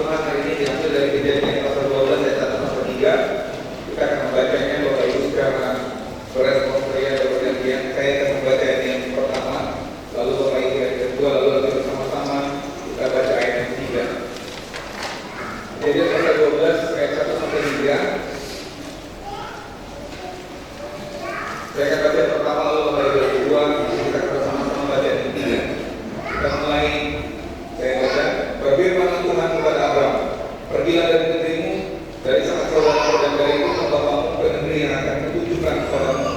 Firman hari ini diambil dari Kejadian pasal 12 ayat 1 sampai 3. Kita akan membacanya Bapak Ibu secara berespon saya yang saya akan membaca ayat yang pertama, lalu Bapak Ibu ayat kedua, lalu nanti bersama-sama kita baca ayat yang ketiga. Kejadian pasal 12 ayat 1 sampai 3. Saya akan baca yang pertama, lalu Bapak Ibu yang kedua, kita akan bersama-sama baca yang ketiga. Kita mulai. Saya baca, berfirman Tuhan kepada Abraham, pergilah dari negerimu, dari sanak saudaramu dan dari rumah bapakmu ke negeri yang akan kutunjukkan kepadamu.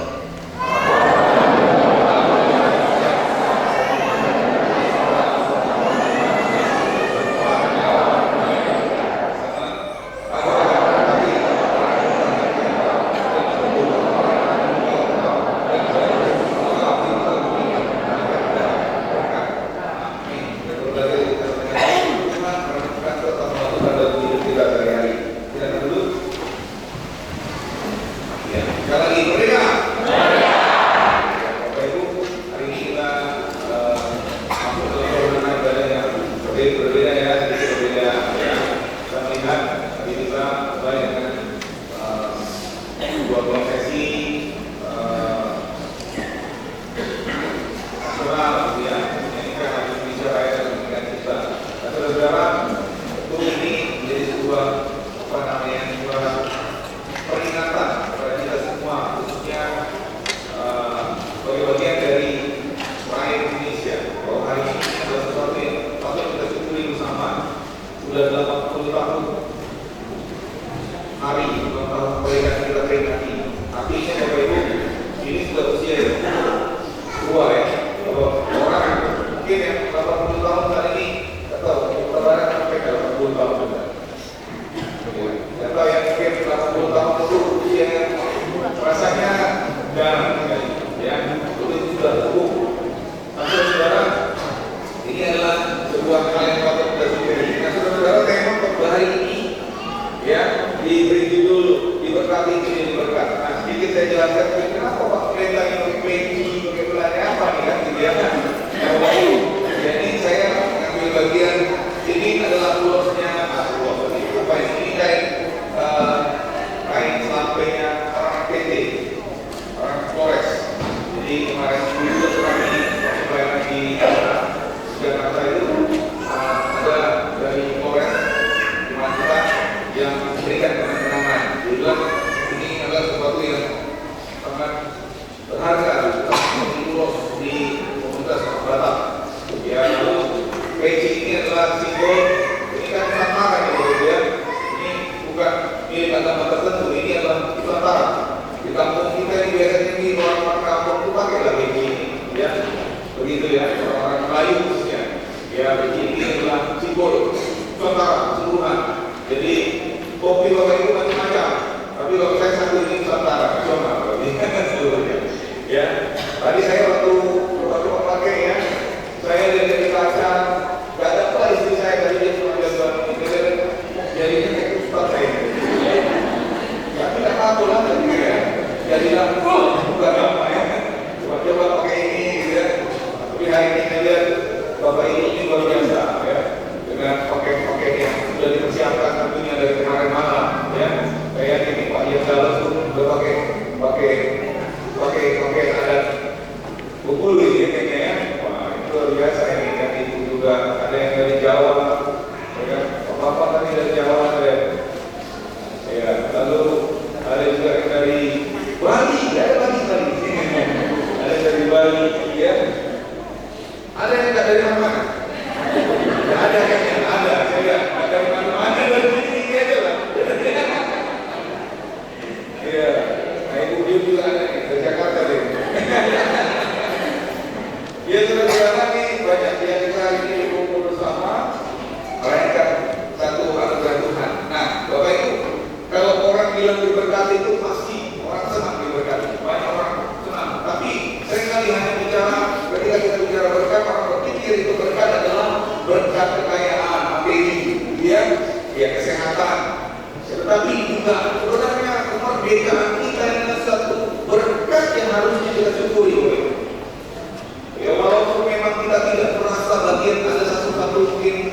Ya walaupun memang kita tidak merasa bagian ada satu mungkin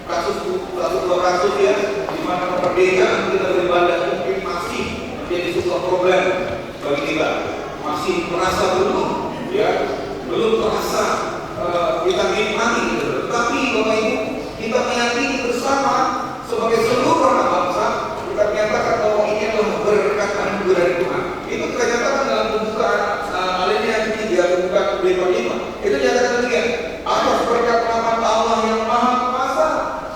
kasus sebuah kasus ya, di mana kemerdekaan kita beribadah mungkin masih menjadi sebuah problem bagi kita, masih merasa belum terasa kita nikmati gitu. Tapi Bapak Ibu, kita meyakini bersama sebagai seluruh anak bangsa, kita menyatakan bahwa ini adalah berkat anugerah dari Tuhan. Itu kita nyatakan dalam pembukaan Alinea 3 pembukaan B45. Itu nyatakan demikian. Atas berkat rahmat Allah yang Maha Kuasa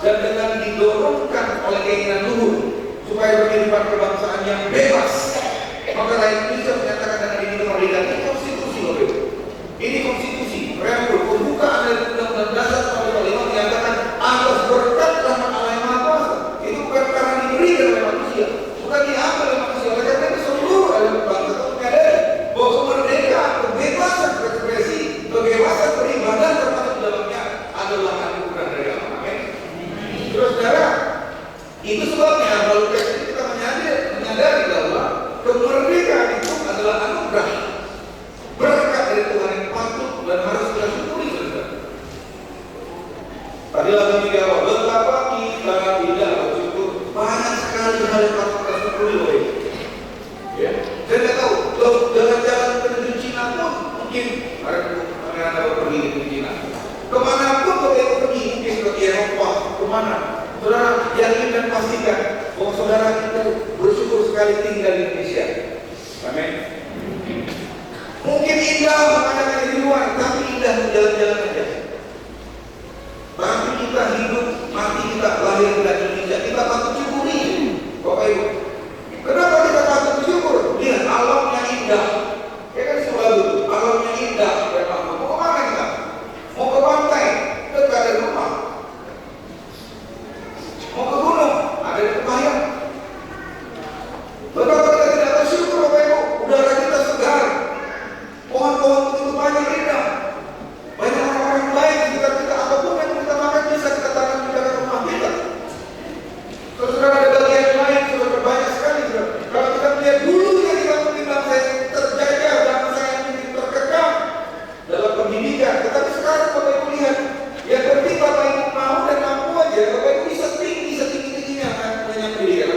dan dengan didorongkan oleh keinginan luhur supaya berkehidupan kebangsaan yang bebas, maka rakyat Indonesia menyatakan dengan ini kemerdekaan. Ini konstitusi loh, ini konstitusi. Preambul pembukaan dari Undang-Undang Dasar 45 menyatakan atas berkat rahmat Allah yang Maha Kuasa. Itu bukan karena diberikan oleh manusia, bukan diambil oleh manusia. Oleh karena itu seluruh elemen bangsa itu menyadari bahwa kemerdekaan, kebebasan berekspresi, kebebasan beribadah termasuk dalamnya adalah anugerah dari Allah. Amin. Terus saudara, itu sebabnya lalu kita menyadari bahwa kemerdekaan itu adalah anugerah, berkat dari Tuhan yang patut dan harus kita syukuri. Tadi lagi dijawab, betapa kita tidak bersyukur, banyak sekali hal yang patut kita syukuri loh. Ya, saya tidak tahu, jalan-jalan menuju Cina pun mungkin ada pergi ke Cina. Kemana pun kalau pergi, mungkin ke Eropa, kemana? Saudara yakin dan pastikan bahwa saudara itu bersyukur sekali tinggal di Indonesia. Amin. Mungkin indah pemandangan di luar, tapi indah jalan-jalan aja. Tapi kita hidup, mati kita lahir di Indonesia, kita patut syukuri, Bapak Ibu. Kenapa kita patut bersyukur? Lihat alamnya indah. Ya kan selalu alamnya indah. Mau ke mana kita? Mau ke pantai? Dekat dari rumah. Mau ke gunung? Ada di Kebayang. Betapa kita tidak bersyukur, Bapak Ibu. Udara kita segar. Pohon-pohon begitu banyak indah. Banyak orang-orang baik di sekitar kita. Apapun yang kita makan bisa kita tanam di dalam rumah kita. Saudara ada bagian lain sudah banyak sekali. Kalau kita melihat dulunya kita mungkin bangsa yang terjajah, bangsa yang mungkin terkekang dalam pendidikan. Tetapi sekarang Bapak Ibu lihat, yang penting Bapak Ibu mau dan mampu aja. Bapak Ibu bisa tinggi-tingginya kan punya pendidikan.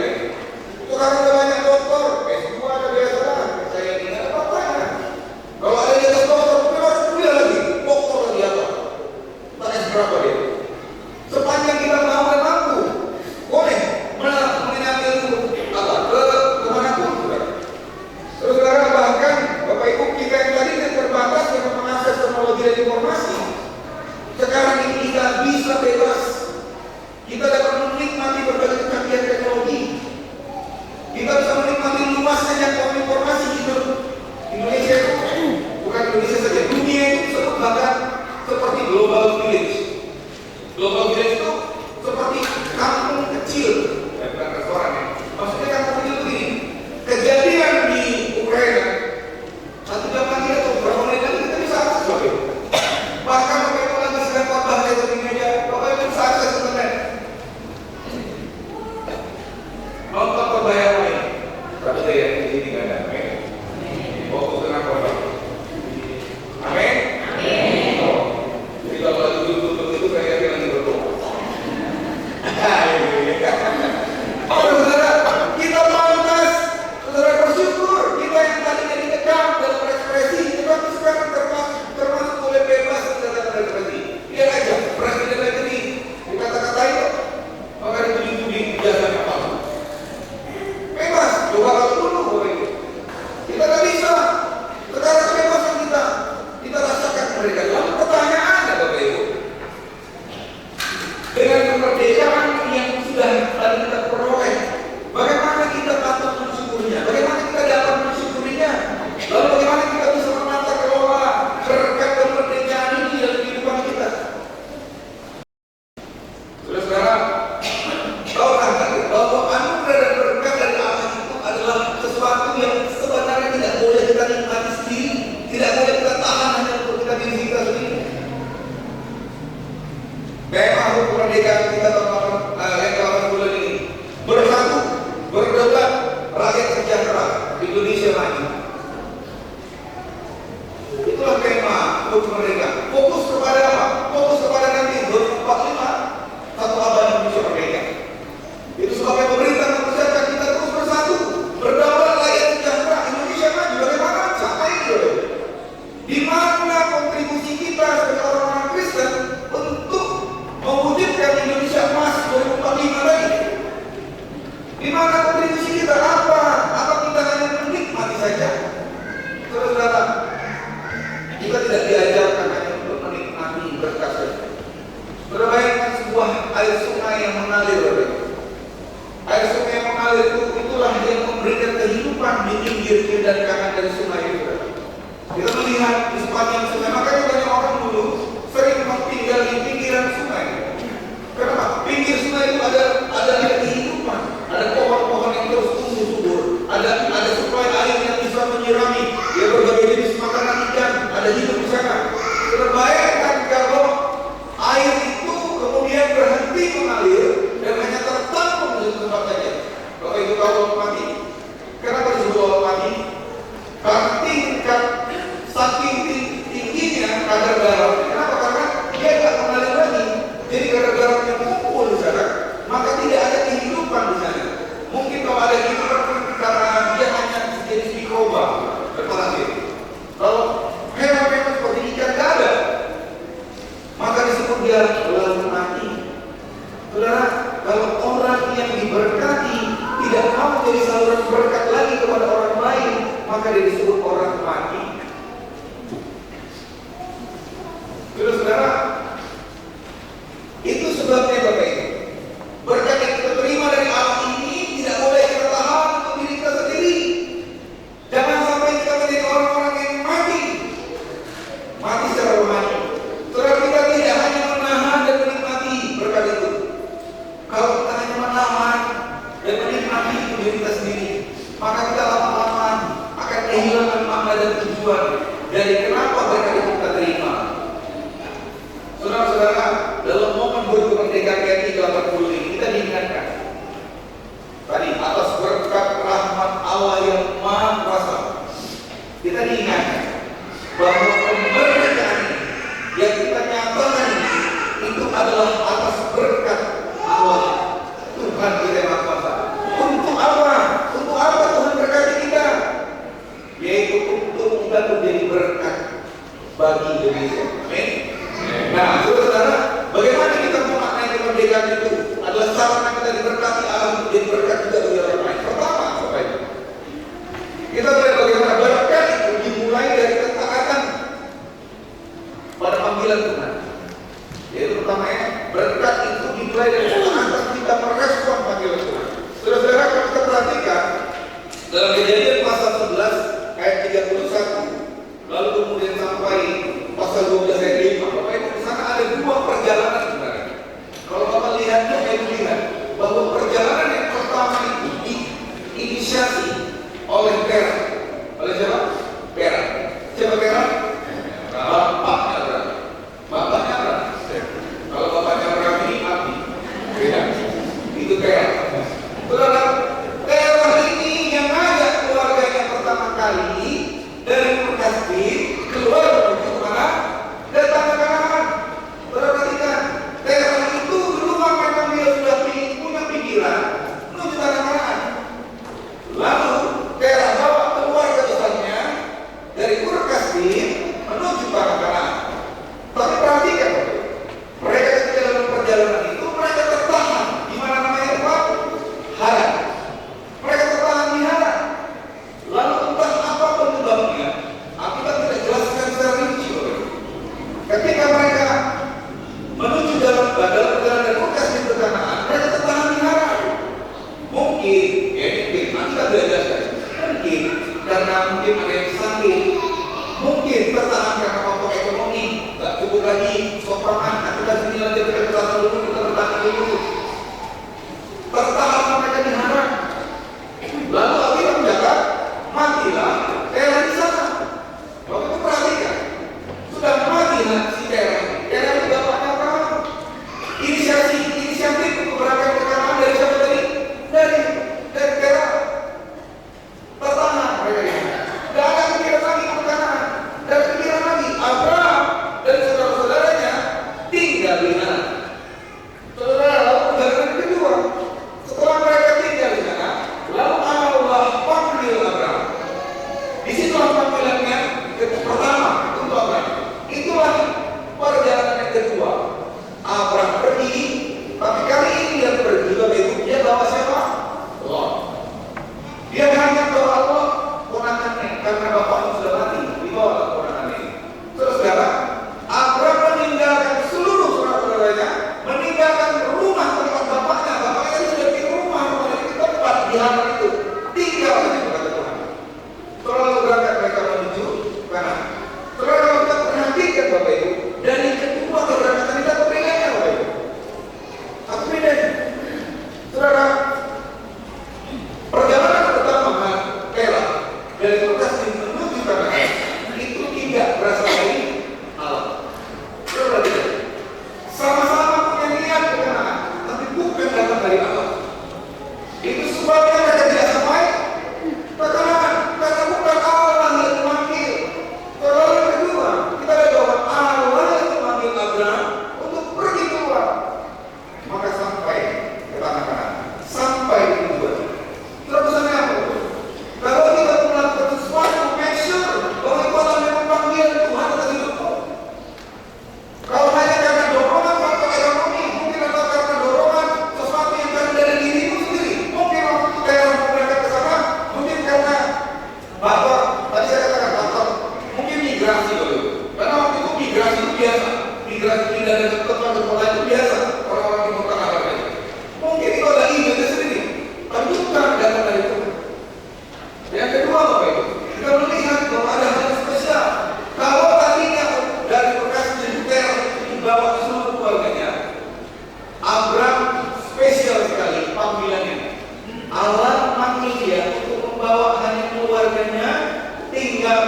Sekarang ada banyak dokter, S2 ada biasa lah. Saya ini ada apa-apa. Kalau ada yang dokter, mungkin harus kuliah lagi. Dokter lagi apa? Tak S berapa dia? Sepanjang kita mau dan mampu, boleh mengambil ilmu apa? Kemana pun. Terus sekarang bahkan Bapak Ibu kita yang tadi yang terbatas yang mengakses teknologi dan informasi, sekarang ini kita bisa bebas. Kita dapat menikmati berbagai kecanggihan teknologi. Kita bisa menikmati luasnya jangkauan informasi hidup Indonesia itu. Bukan Indonesia saja, dunia itu disebut bahkan seperti global village. Global village itu seperti kampung kecil, bukan restoran ya. Maksudnya kampung kecil begini. Kejadian di Ukraina, 1 jam lagi atau berapa menit lagi kita bisa akses Bapak Ibu. Bahkan Bapak Ibu lagi sedang khotbah di meja, Bapak Ibu bisa akses internet. Nonton khotbah yang lain. Tapi saya di sini tidak ada. Amin. Fokus dengan khotbah. Amin. Jadi kalau lagi duduk itu saya yakin lagi berdoa. Saudara, kita pantas, saudara bersyukur. Kita yang tadinya dikekang dalam ekspresi, tetapi sekarang termasuk boleh bebas dalam ekspresi. Lihat aja, presiden negeri dikata-kata itu, maka dituding-tuding jasa kapal. Bebas, coba kalau dulu boleh. Kita tak bisa. Sekarang kebebasan kita rasakan mereka. Lalu pertanyaannya Bapak Ibu, dengan kemerdekaan yang sudah tadi kita peroleh, bagaimana kita patut mensyukurinya? Bagaimana kita dapat mensyukurinya? Lalu bagaimana kita bisa menata kelola berkat kemerdekaan ini dalam kehidupan kita? Sudah sekarang, tahulah bahwa anugerah dan berkat dari Allah itu adalah sesuatu yang sebenarnya tidak boleh kita nikmati sendiri, tidak boleh kita tahan hanya untuk kita diri kita sendiri. Memang kemerdekaan kita tahun 18 jadi saluran berkat lagi kepada orang lain, maka dia disebut orang mati. Saudara, itu sebabnya Bapak Ibu, berkat yang kita terima dari Allah ini tidak boleh kita tahan untuk diri kita sendiri. Jangan sampai kita menjadi orang-orang yang mati secara rohani. Saudara, kita tidak hanya menahan dan menikmati berkat itu. Kalau kita hanya menahan dan menikmati itu diri kita sendiri, maka kita lama-lama akan kehilangan makna dan tujuan dari kenapa berkat itu kita terima. Saudara-saudara, dalam momen HUT kemerdekaan RI ke-80 ini kita diingatkan tadi atas berkat rahmat Allah yang Maha Kuasa, kita diingatkan bahwa kemerdekaan yang kita nyatakan itu adalah atas berkat Allah Tuhan kita yang Maha Kuasa. Untuk apa? Untuk apa Tuhan berkati kita? Yaitu untuk kita menjadi berkat bagi Indonesia. Amin. Nah, saudara-saudara, bagaimana kita memaknai kemerdekaan itu adalah sarana kita diberkati Allah untuk jadi berkat juga bagi orang lain. Pertama, Bapak Ibu, kita melihat bagaimana berkat itu dimulai dari ketaatan pada panggilan Tuhan. Yaitu pertamanya, berkat itu dimulai dari ketaatan kita merespon panggilan Tuhan. Saudara-saudara, kalau kita perhatikan dalam Kejadian pasal 11 ayat 31, lalu kemudian sampai pasal 12 ayat 5, Bapak Ibu, di sana ada dua perjalanan sebenarnya. Kalau Bapak lihatnya, saya melihat bahwa perjalanan yang pertama itu diinisiasi oleh Terah. Oleh siapa? Terah. Siapa Terah? Bapaknya Abraham. Bapaknya Abraham. Kalau bapaknya Abraham ini Abi, beda. Itu Terah. Saudara, Terah ini yang ngajak keluarganya pertama kali dari Kasdim keluar menuju kemana? Datang ke Kanaan. Perhatikan, Terah itu dulu memang dia sudah punya pikiran menuju tanah Kanaan. Lalu Terah bawa keluarga besarnya dari Kasdim menuju tanah Kanaan. Tapi perhatikan, mereka ketika dalam perjalanan itu mereka tertahan di mana namanya Pak? Haran.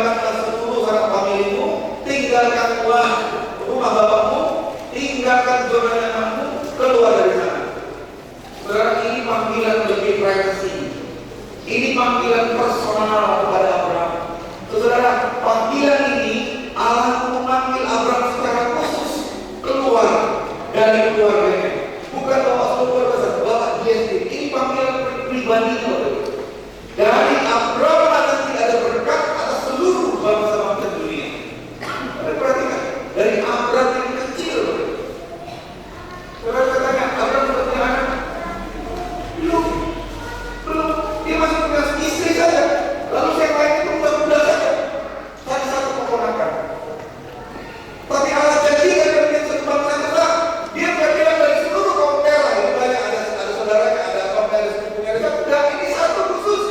tinggalkanlah seluruh sanak familimu, tinggalkan rumah bapakmu, tinggalkan zona nyamanmu, keluar dari sana. Saudara, ini panggilan lebih privasi. Ini panggilan personal kepada Abraham. Saudara, panggilan ini Allah memanggil Abraham secara khusus keluar dari keluarganya. Bukan bawa seluruh besar, bawa dia sendiri. Ini panggilan pribadi. Dari Abraham nanti ada berkat atas seluruh bangsa-bangsa dunia. Tapi perhatikan, dari Abraham yang kecil. Saudara katanya, Abraham sudah punya anak? Belum. Dia masih punya istri saja. Lalu yang lain itu muda-muda saja. Satu keponakan. Tapi Allah janjikan dengan satu bangsa besar. Dia berkira dari seluruh kaum Tera. Ini banyak, ada saudaranya, ada apa, ada sepupunya, ada sudah. Ini satu khusus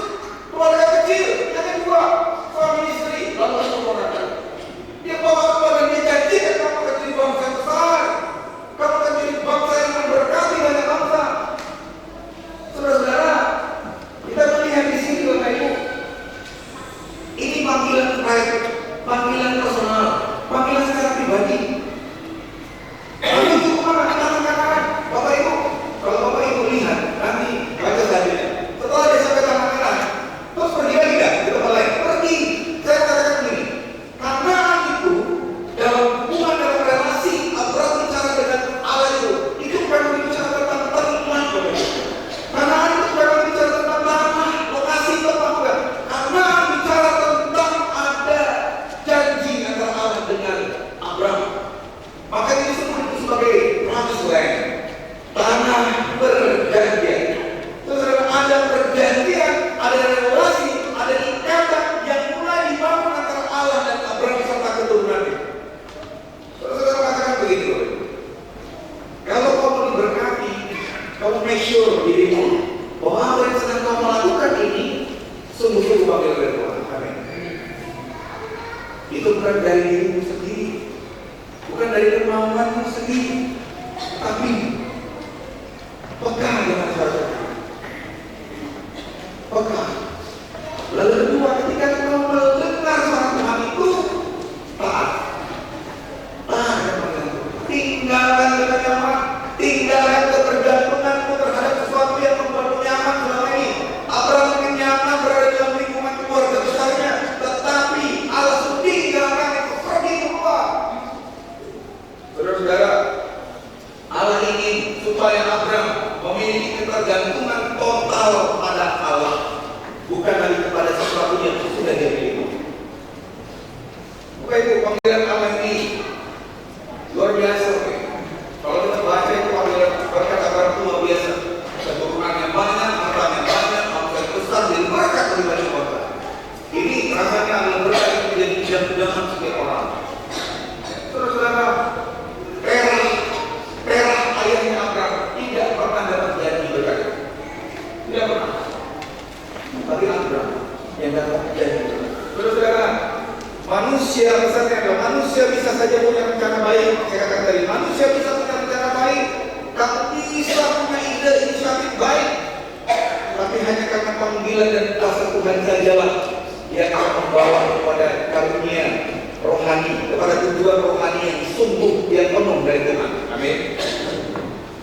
keluarga kecil, hanya dua, suami istri, lalu satu keponakan. Dia bawa keluar dan dia janjikan kamu akan jadi bangsa besar. Kamu akan jadi bangsa yang memberkati banyak bangsa. Saudara-saudara, kita melihat di sini Bapak Ibu, ini panggilan private, panggilan personal, panggilan secara pribadi. Lalu itu kemana? Tangan-tangan. Bapak Ibu, kalau Bapak Ibu lihat, nanti baca selanjutnya. Setelah dia sampai tangan-tangan, terus pergi lagi dah ke tempat lain. Pergi. Saya katakan begini, karena itu dalam hubungan, dalam relasi Abraham bicara dengan Allah itu bukan bicara tentang terima. Karena itu bukan bicara tentang tanah, lokasi tempat, bukan. Karena bicara tentang ada janji antara Allah dengan Abraham. Maka ini disebut itu sebagai promised land, tanah perjanjian. Saudara, ada perjanjian, ada relasi, ada ikatan yang mulai dibangun antara Allah dan Abraham serta keturunannya. Saudara katakan begitu. Kalau kamu diberkati, kamu make sure dirimu bahwa apa yang sedang kamu lakukan ini sungguh-sungguh panggilan dari Tuhan. Amin. Itu bukan dari dirimu sendiri, bukan dari kemauanmu sendiri, tapi peka dengan suara. Peka. Lalu kedua, ketika kamu mendengar suara Tuhan itu, taat. Taat dan panggilan Tuhan. Tinggalkan kekenyaman, tinggalkan ketergantunganmu terhadap sesuatu yang membuatmu nyaman selama ini. Abraham mungkin nyaman berada dalam lingkungan keluarga besarnya, tetapi Allah sudah tinggalkan itu, pergi keluar. Saudara-saudara, Allah ingin supaya Abraham memiliki ketergantungan total pada Allah, bukan lagi kepada sesuatu yang sudah dia miliki. Bukan itu panggilan Allah ini luar biasa. Kalau kita baca itu panggilan berkat Abraham itu luar biasa. Keturunan yang banyak, hartanya banyak, bangsa besar, jadi berkat bagi banyak orang. Ini rasanya adalah berkat yang menjadi jam-jaman setiap orang. Saudara-saudara, Terah ayahnya Abraham tidak pernah dapat janji berkat. Tidak pernah. Tapi Abraham yang dapat janji berkat. Saudara-saudara, manusia pesannya adalah manusia bisa saja punya rencana baik. Saya katakan tadi, manusia bisa punya rencana baik, kamu bisa punya ide inisiatif baik, tapi hanya karena panggilan dan kuasa Tuhan sajalah yang akan membawa kepada karunia rohani, kepada tujuan rohani yang sungguh, yang penuh dari Tuhan. Amin.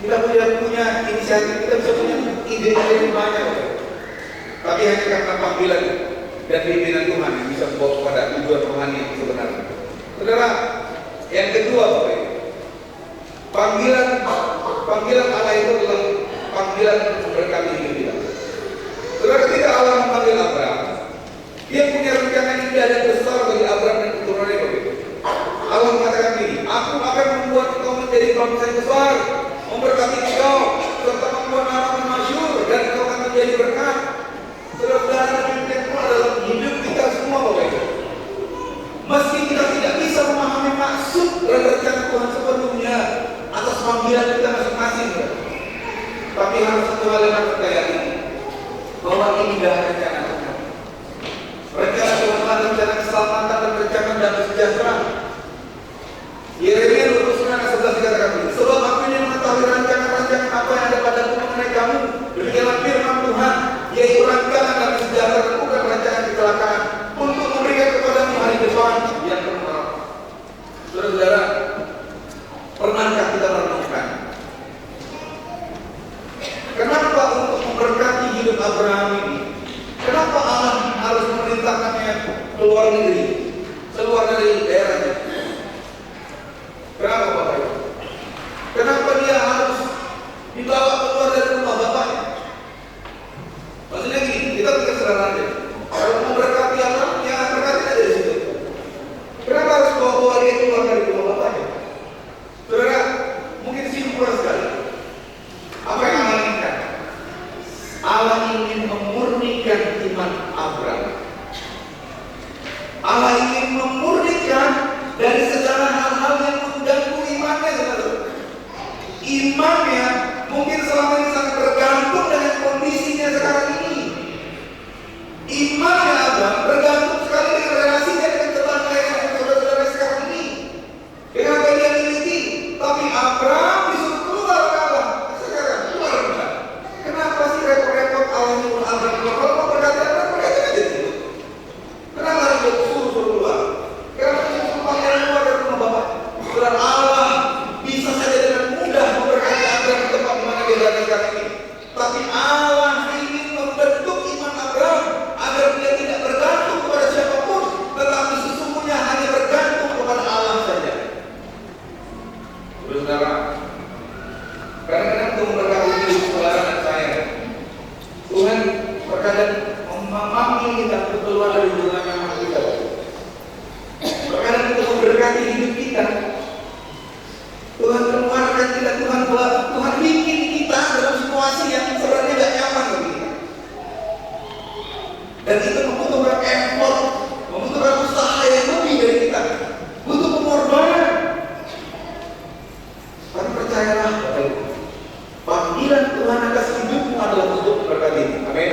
Kita punya inisiatif, kita bisa punya ide-ide yang banyak, tapi hanya karena panggilan dan pimpinan Tuhan yang bisa membawa kepada tujuan rohani yang sebenarnya. Saudara, yang kedua, Bapak, panggilan Allah itu adalah panggilan memberkati hidup kita. Saudara, ketika Allah memanggil Abraham, Dia punya rencana indah dan besar bagi Abraham dan keturunannya, Bapak. Allah mengatakan begini, aku akan membuat engkau menjadi bangsa yang besar, memberkati engkau, serta membuat namamu masyhur, dan engkau akan menjadi berkat. Saudara-saudara, demikian pula dalam hidup kita semua, Bapak. Meski kita tidak bisa memahami maksud dan rencana Tuhan sepenuhnya atas panggilan kita masing-masing, tapi harus satu hal yang harus kita yakini, bahwa indah rencana Tuhan. Rencana Tuhan adalah rencana keselamatan dan rencana damai sejahtera. Yeremia 29 ayat 11 dikatakan begini, sebab aku ini mengetahui rancangan-rancangan apa yang ada padaku mengenai kamu, demikianlah firman Tuhan, yaitu rancangan damai sejahtera, bukan rancangan kecelakaan, untuk memberikan kepadamu hidup Abraham ini, kenapa Allah harus memerintahkannya keluar negeri, keluar dari daerahnya? Kenapa Bapak Ibu? Kenapa dia harus dibawa keluar dari rumah bapaknya? Maksudnya gini, kita pikir sederhana aja. Kalau mau berkati Allah, ya berkati aja di situ. Kenapa harus bawa dia keluar dari rumah bapaknya? Saudara, mungkin simpel sekali. Apa yang Allah inginkan? Allah ingin memurnikan iman Abraham. Allah ingin memurnikan dari segala hal-hal yang mengganggu imannya, saudara. Imannya mungkin selama ini sangat bergantung dengan kondisinya sekarang ini. Imannya Abraham bergantung sekali dengan relasinya dengan tetangga yang saudara-saudara sekarang ini, dengan apa yang dia miliki. Tapi Abraham disuruh keluar ke Allah. Sekarang keluar enggak? Kenapa sih repot-repot Allah nyuruh Abraham keluar? Kalau mau berkati Abraham, berkati aja dulu. Kenapa harus suruh keluar? Kenapa suruh pangeran keluar dari rumah bapak? Saudara, Allah bisa saja dengan mudah memberkati Abraham ke tempat di mana dia berada sekarang ini. Tapi Allah ingin membentuk iman Abraham agar dia tidak bergantung kepada siapapun, tetapi sesungguhnya hanya bergantung kepada Allah saja. Saudara, kadang-kadang untuk memberkati hidup saudara dan saya, Tuhan terkadang memanggil kita untuk keluar dari zona nyaman kita. Terkadang untuk memberkati hidup kita, Tuhan keluarkan kita, Tuhan bikin kita dalam situasi yang sebenarnya tidak nyaman bagi kita. Dan itu membutuhkan effort, membutuhkan usaha yang lebih dari kita, butuh pengorbanan. Tapi percayalah, Bapak Ibu, panggilan Tuhan atas hidupmu adalah untuk memberkati. Amin.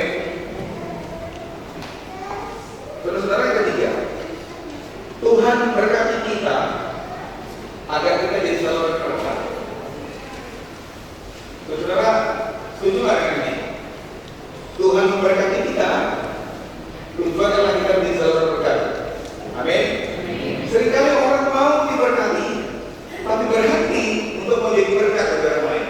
Saudara-saudara, yang ketiga, Tuhan memberkati kita agar kita jadi saluran berkat. Saudara, setuju nggak dengan ini? Tuhan memberkati kita, tujuan adalah kita menjadi saluran berkat. Amin. Seringkali orang mau diberkati, tapi berhenti untuk menjadi berkat bagi orang lain.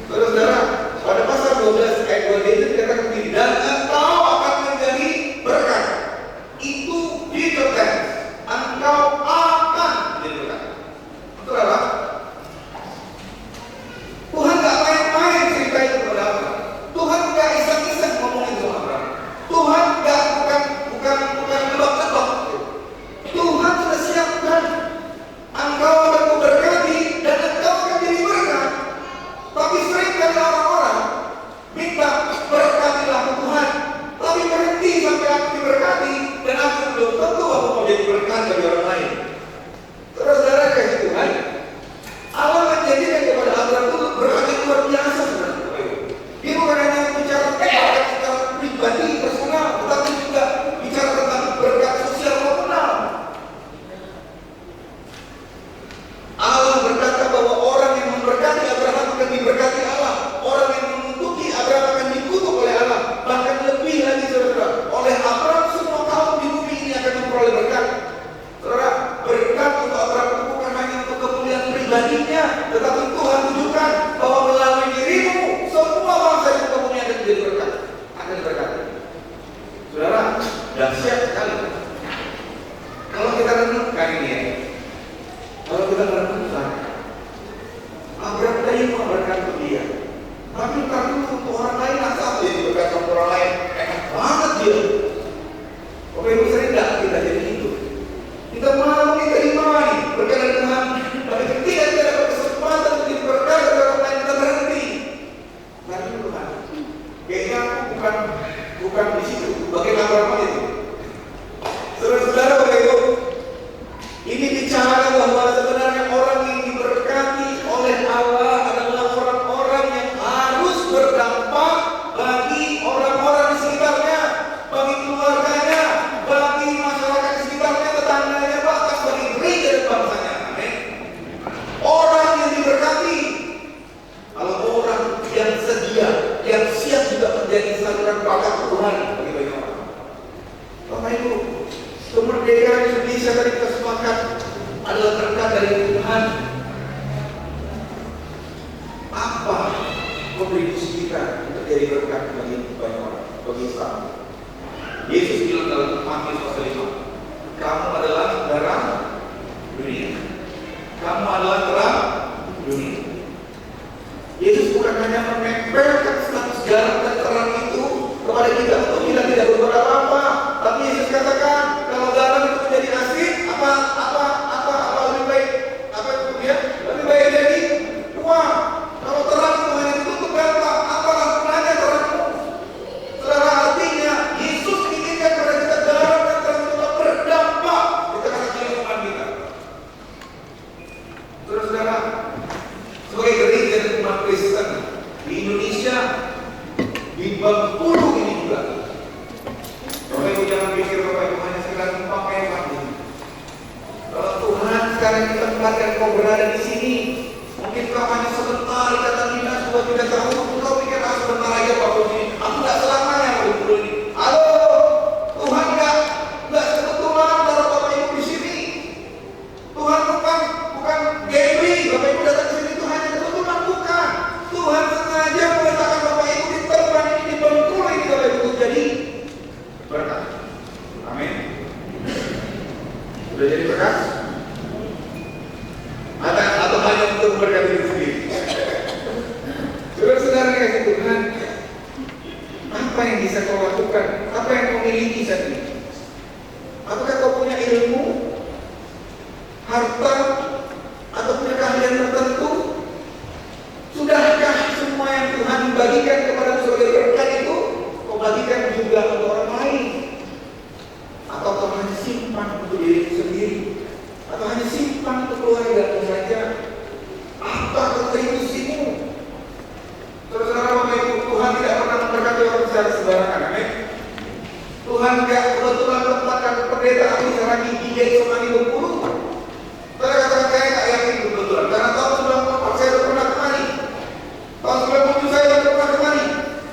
Saudara, pada pasal 12 ayat 2 itu dikatakan begini, dan engkau akan menjadi berkat. Itu future tense. Engkau akan menjadi berkat. Betul apa? Tuhan gak main-main cerita itu kepada Abraham. Tuhan gak iseng-iseng ngomongin sama Abraham. Tuhan gak bukan nebak-nebak. Tuhan sudah siapkan. Engkau akan memberkati dan engkau akan jadi berkat. Tapi seringkali orang-orang minta berkatilah ke Tuhan, tapi berhenti sampai aku diberkati dan aku belum tentu aku mau jadi berkat bagi orang lain. Saudara-saudara kasih Tuhan, Allah menjanjikan kepada Abraham itu berkat yang luar biasa sebenarnya. Dia bukan hanya bicara berkat secara pribadi, personal, tetapi juga bicara tentang berkat sosial komunal. Allah berkata bahwa orang yang memberkati Abraham akan diberkati Allah. Orang yang mengutuki Abraham akan dikutuk oleh Allah. Bahkan lebih lagi, saudara, oleh Abraham semua kaum di bumi ini akan memperoleh berkat. Saudara, berkat untuk Abraham itu bukan hanya untuk kemuliaan pribadinya, tetapi Tuhan tunjukkan bahwa melalui dirimu semua bangsa yang kemuliaan akan menjadi berkat, akan diberkati. Saudara, dahsyat sekali. Kalau kita renungkan ini ya, kalau kita merenungkan, Abraham tadi mau berkat untuk dia, tapi ntar dulu untuk orang lain asal jadi berkat untuk orang lain, enak banget dia. Bapak Ibu, sering nggak kita jadi itu? Kita mau diterima nih berkat dari Tuhan, tapi ketika kita dapat kesempatan untuk diberkat dari orang lain, kita berhenti. Nanti Tuhan, kayaknya bukan di situ. Bagaimana Abraham itu? Saudara-saudara, Bapak Ibu, ini bicara bahwa sebenarnya orang yang diberkati oleh Allah adalah orang-orang yang harus berdampak bagi orang-orang di sekitarnya, bagi keluarganya, bagi masyarakat di sekitarnya, tetangganya, bahkan bagi gereja dan bangsanya. Amin. Orang yang diberkati adalah orang yang sedia, yang siap juga menjadi saluran berkat Tuhan bagi banyak orang. Bapak Ibu, kemerdekaan Indonesia tadi kita sepakat adalah berkat dari Tuhan. Apa kontribusi kita untuk jadi berkat bagi banyak orang? bagi Islam. Yesus bilang dalam Matius pasal 5, kamu adalah terang dunia. Kamu adalah terang dunia. Yesus bukan hanya menempelkan status garam dan terang itu kepada kita untuk kita tidak berbuat apa-apa, tapi Yesus katakan kalau garam itu menjadi asin, apa lebih baik? Apa itu dia? Lebih baik jadi uang. Kalau terang itu hanya ditutup garam, apa gunanya terangmu? Saudara, artinya Yesus menginginkan kepada kita garam dan terang itu berdampak di tengah kehidupan kita. Saudara, sebagai gereja dan umat Kristen di Indonesia, di Bengkulu ini juga, Bapak Ibu jangan pikir Bapak Ibu hanya sekedar numpang mewah. Kalau Tuhan sekarang kita tempatkan kau berada di sini, mungkin kau hanya sebentar ikatan dinas 2-3 tahun, kau pikir sebentar aja Pak Budi, aku nggak selamanya Bengkulu ini. Halo, Tuhan nggak kebetulan taruh Bapak Ibu di sini. Tuhan bukan gambling, Bapak Ibu datang ke sini itu hanya kebetulan, bukan. Tuhan sengaja meletakkan Bapak Ibu di tempat ini, di Bengkulu ini Bapak Ibu jadi berkat. Amin. Sudah jadi berkat? Atau hanya untuk berkat diri sendiri? Saudara-saudara kasih Tuhan, apa yang bisa kau lakukan? Apa yang kau miliki saat ini? Apakah kau punya ilmu, harta, atau punya keahlian tertentu? Sudahkah semua yang Tuhan bagikan kepada sebagai berkat itu kau bagikan juga untuk orang lain? Atau kau hanya simpan untuk diri sendiri? Atau hanya simpan untuk keluarga saja? Apa kontribusimu? Saudara-saudara Bapak Ibu, Tuhan tidak pernah memberkati orang secara sembarangan. Amin. Tuhan tidak kebetulan tempatkan pendeta Agus Saragi di Jackson di Bengkulu. Saya katakan saya nggak yakin kebetulan, karena tahun 94 saya sudah pernah kemari, tahun 97 saya sudah pernah kemari,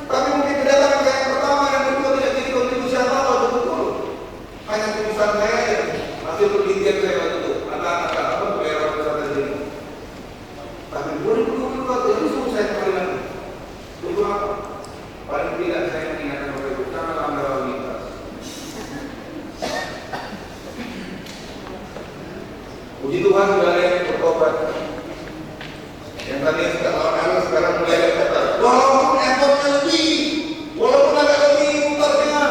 tapi mungkin kedatangan saya yang pertama dan kedua tidak jadi kontribusi apa-apa untuk Bengkulu. Hanya tulisan saya aja, masih penelitian saya waktu itu, anak-anak apa bayar orang wisata jadi. Tapi 2024 itu suruh saya kembali lagi. Tunggu apa? Paling tidak saya mengingatkan Bapak Ibu, karena lama lalu lintas. Puji Tuhan sudah ada yang bertobat. Yang tadinya sudah lawan arus sekarang mulai ada tobat. Walaupun effortnya lebih, walaupun agak lebih mutarnya,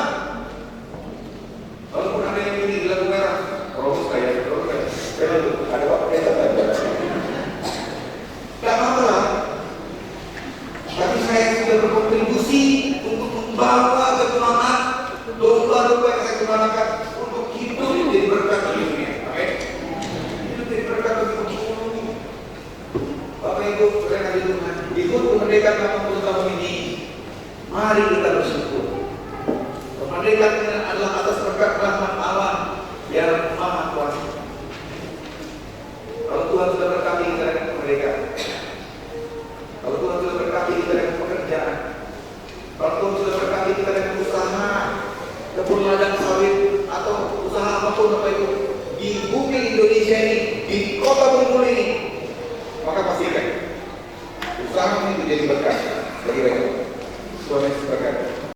walaupun ada yang ini di lampu merah, terus kayak ada apa kita tidak apa-apa. Tapi saya sudah berkontribusi untuk membawa ketuhanan domba-domba yang saya gunakan untuk hidup menjadi berkat di dunia. Amin. Berkat untuk Bengkulu. Bapak Ibu, saudara kasih Tuhan, di HUT kemerdekaan 80 tahun ini, mari kita bersyukur. Kemerdekaan ini adalah atas berkat rahmat Allah yang Maha Kuasa. Kalau Tuhan sudah berkati kita dengan kemerdekaan, kalau Tuhan sudah berkati kita dengan pekerjaan, kalau Tuhan sudah berkati kita dengan usaha, kebun ladang sawit atau usaha apapun Bapak Ibu, di bumi Indonesia ini, di kota Bengkulu ini, maka pastikan usaha ini menjadi berkat bagi mereka. Tuhan Yesus berkati.